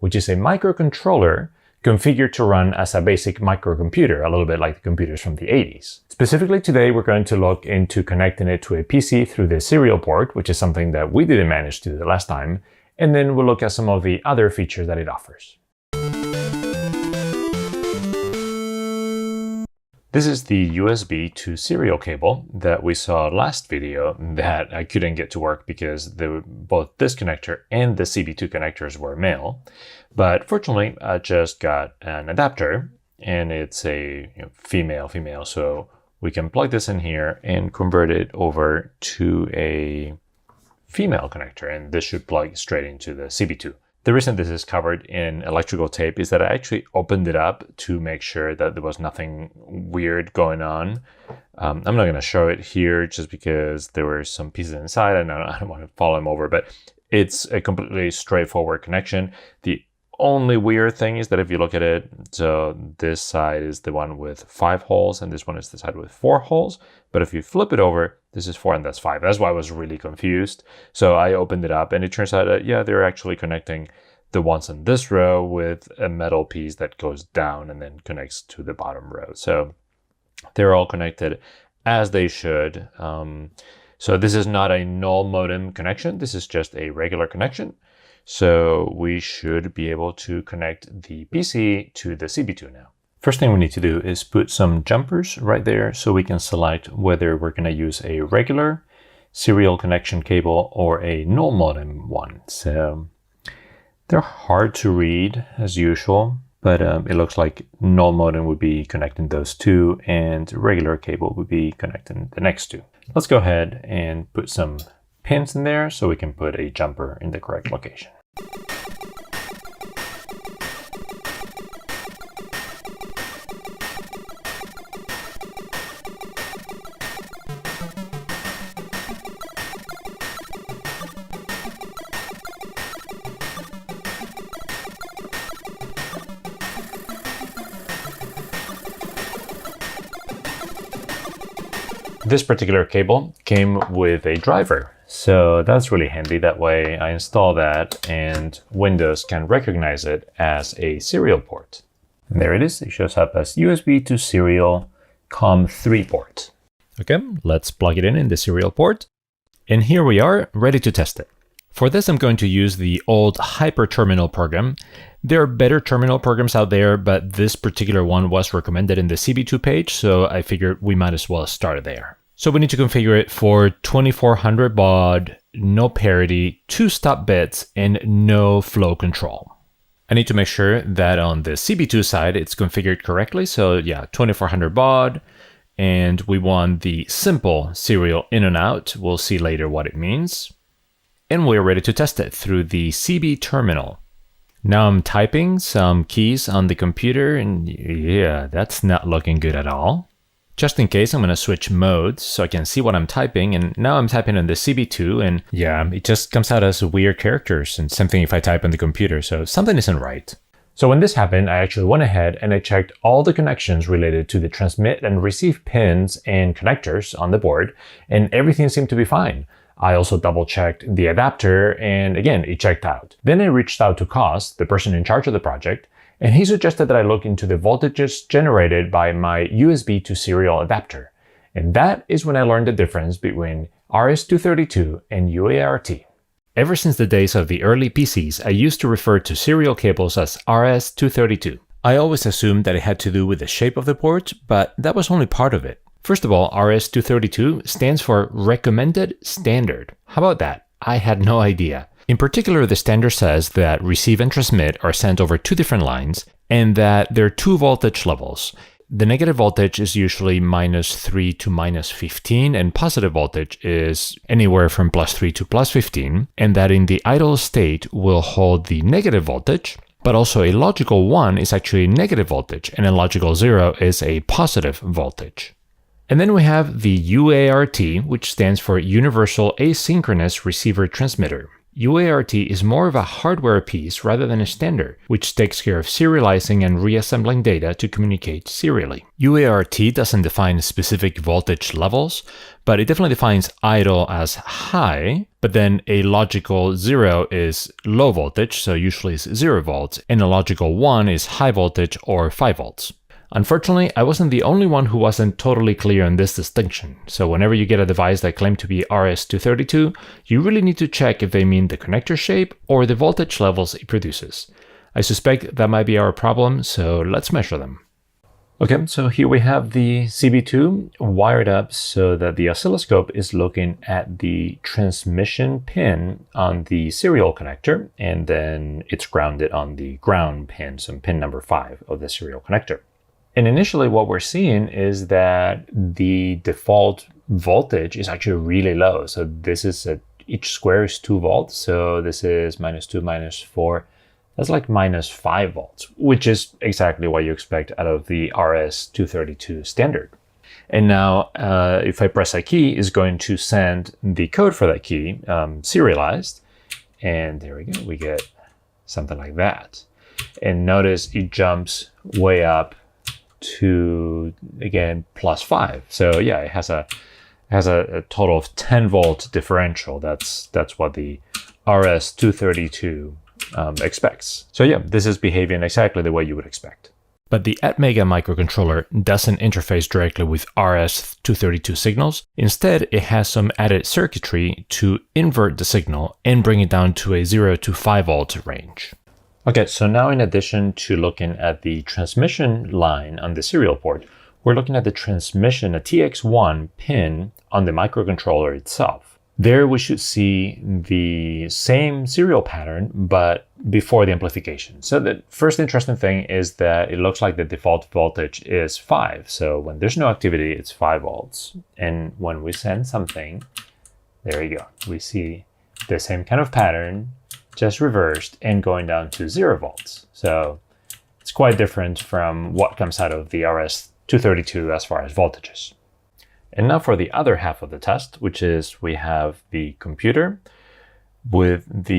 which is a microcontroller configured to run as a basic microcomputer, a little bit like the computers from the 80s. Specifically today, we're going to look into connecting it to a PC through the serial port, which is something that we didn't manage to do the last time, and then we'll look at some of the other features that it offers. This is the USB to serial cable that we saw last video that I couldn't get to work because both this connector and the CB2 connectors were male. But fortunately, I just got an adapter and it's a female, so we can plug this in here and convert it over to a female connector, and this should plug straight into the CB2. The reason this is covered in electrical tape is that I actually opened it up to make sure that there was nothing weird going on. I'm not going to show it here just because there were some pieces inside and I don't want to fall them over, but it's a completely straightforward connection. The only weird thing is that if you look at it, so this side is the one with 5 holes and this one is the side with 4 holes. But if you flip it over, this is 4 and that's 5. That's why I was really confused. So I opened it up and it turns out that, yeah, they're actually connecting the ones in this row with a metal piece that goes down and then connects to the bottom row. So they're all connected as they should. So this is not a null modem connection. This is just a regular connection. So we should be able to connect the PC to the CB2 now. First thing we need to do is put some jumpers right there so we can select whether we're going to use a regular serial connection cable or a null modem one. So they're hard to read as usual, but it looks like null modem would be connecting those two and regular cable would be connecting the next two. Let's go ahead and put some pins in there so we can put a jumper in the correct location. This particular cable came with a driver, so that's really handy. That way I install that and Windows can recognize it as a serial port. And there it is. It shows up as USB to serial COM3 port. Okay, let's plug it in the serial port. And here we are, ready to test it. For this, I'm going to use the old HyperTerminal program. There are better terminal programs out there, but this particular one was recommended in the CB2 page, so I figured we might as well start there. So we need to configure it for 2400 baud, no parity, 2 stop bits, and no flow control. I need to make sure that on the CB2 side, it's configured correctly. So yeah, 2400 baud, and we want the simple serial in and out. We'll see later what it means. And we're ready to test it through the CB terminal. Now I'm typing some keys on the computer and yeah, that's not looking good at all. Just in case, I'm going to switch modes so I can see what I'm typing. And now I'm typing on the CB2 and yeah, it just comes out as weird characters and same thing if I type on the computer. So something isn't right. So when this happened, I actually went ahead and I checked all the connections related to the transmit and receive pins and connectors on the board, and everything seemed to be fine. I also double checked the adapter and again, it checked out. Then I reached out to Cos, the person in charge of the project, and he suggested that I look into the voltages generated by my USB to serial adapter. And that is when I learned the difference between RS-232 and UART. Ever since the days of the early PCs, I used to refer to serial cables as RS-232. I always assumed that it had to do with the shape of the port, but that was only part of it. First of all, RS-232 stands for Recommended Standard. How about that? I had no idea. In particular, the standard says that receive and transmit are sent over 2 different lines and that there are 2 voltage levels. The negative voltage is usually -3 to -15 and positive voltage is anywhere from +3 to +15, and that in the idle state will hold the negative voltage, but also a logical 1 is actually negative voltage and a logical 0 is a positive voltage. And then we have the UART, which stands for Universal Asynchronous Receiver Transmitter. UART is more of a hardware piece rather than a standard, which takes care of serializing and reassembling data to communicate serially. UART doesn't define specific voltage levels, but it definitely defines idle as high, but then a logical 0 is low voltage, so usually it's 0 volts, and a logical 1 is high voltage or 5 volts. Unfortunately, I wasn't the only one who wasn't totally clear on this distinction, so whenever you get a device that claims to be RS-232, you really need to check if they mean the connector shape or the voltage levels it produces. I suspect that might be our problem, so let's measure them. Okay, so here we have the CB2 wired up so that the oscilloscope is looking at the transmission pin on the serial connector, and then it's grounded on the ground pin, so pin number 5 of the serial connector. And initially what we're seeing is that the default voltage is actually really low. So this is each square is 2 volts. So this is -2, -4. That's like -5 volts, which is exactly what you expect out of the RS-232 standard. And now if I press a key, it's going to send the code for that key serialized. And there we go, we get something like that. And notice it jumps way up to, again, +5. So yeah, it has a total of 10 volt differential. That's what the RS-232 expects. So yeah, this is behaving exactly the way you would expect. But the ATMega microcontroller doesn't interface directly with RS-232 signals. Instead, it has some added circuitry to invert the signal and bring it down to a 0 to 5 volt range. Okay, so now in addition to looking at the transmission line on the serial port, we're looking at the transmission, a TX1 pin on the microcontroller itself. There we should see the same serial pattern, but before the amplification. So the first interesting thing is that it looks like the default voltage is 5. So when there's no activity, it's 5 volts. And when we send something, there you go. We see the same kind of pattern, just reversed and going down to 0 volts. So it's quite different from what comes out of the RS-232 as far as voltages. And now for the other half of the test, which is we have the computer with the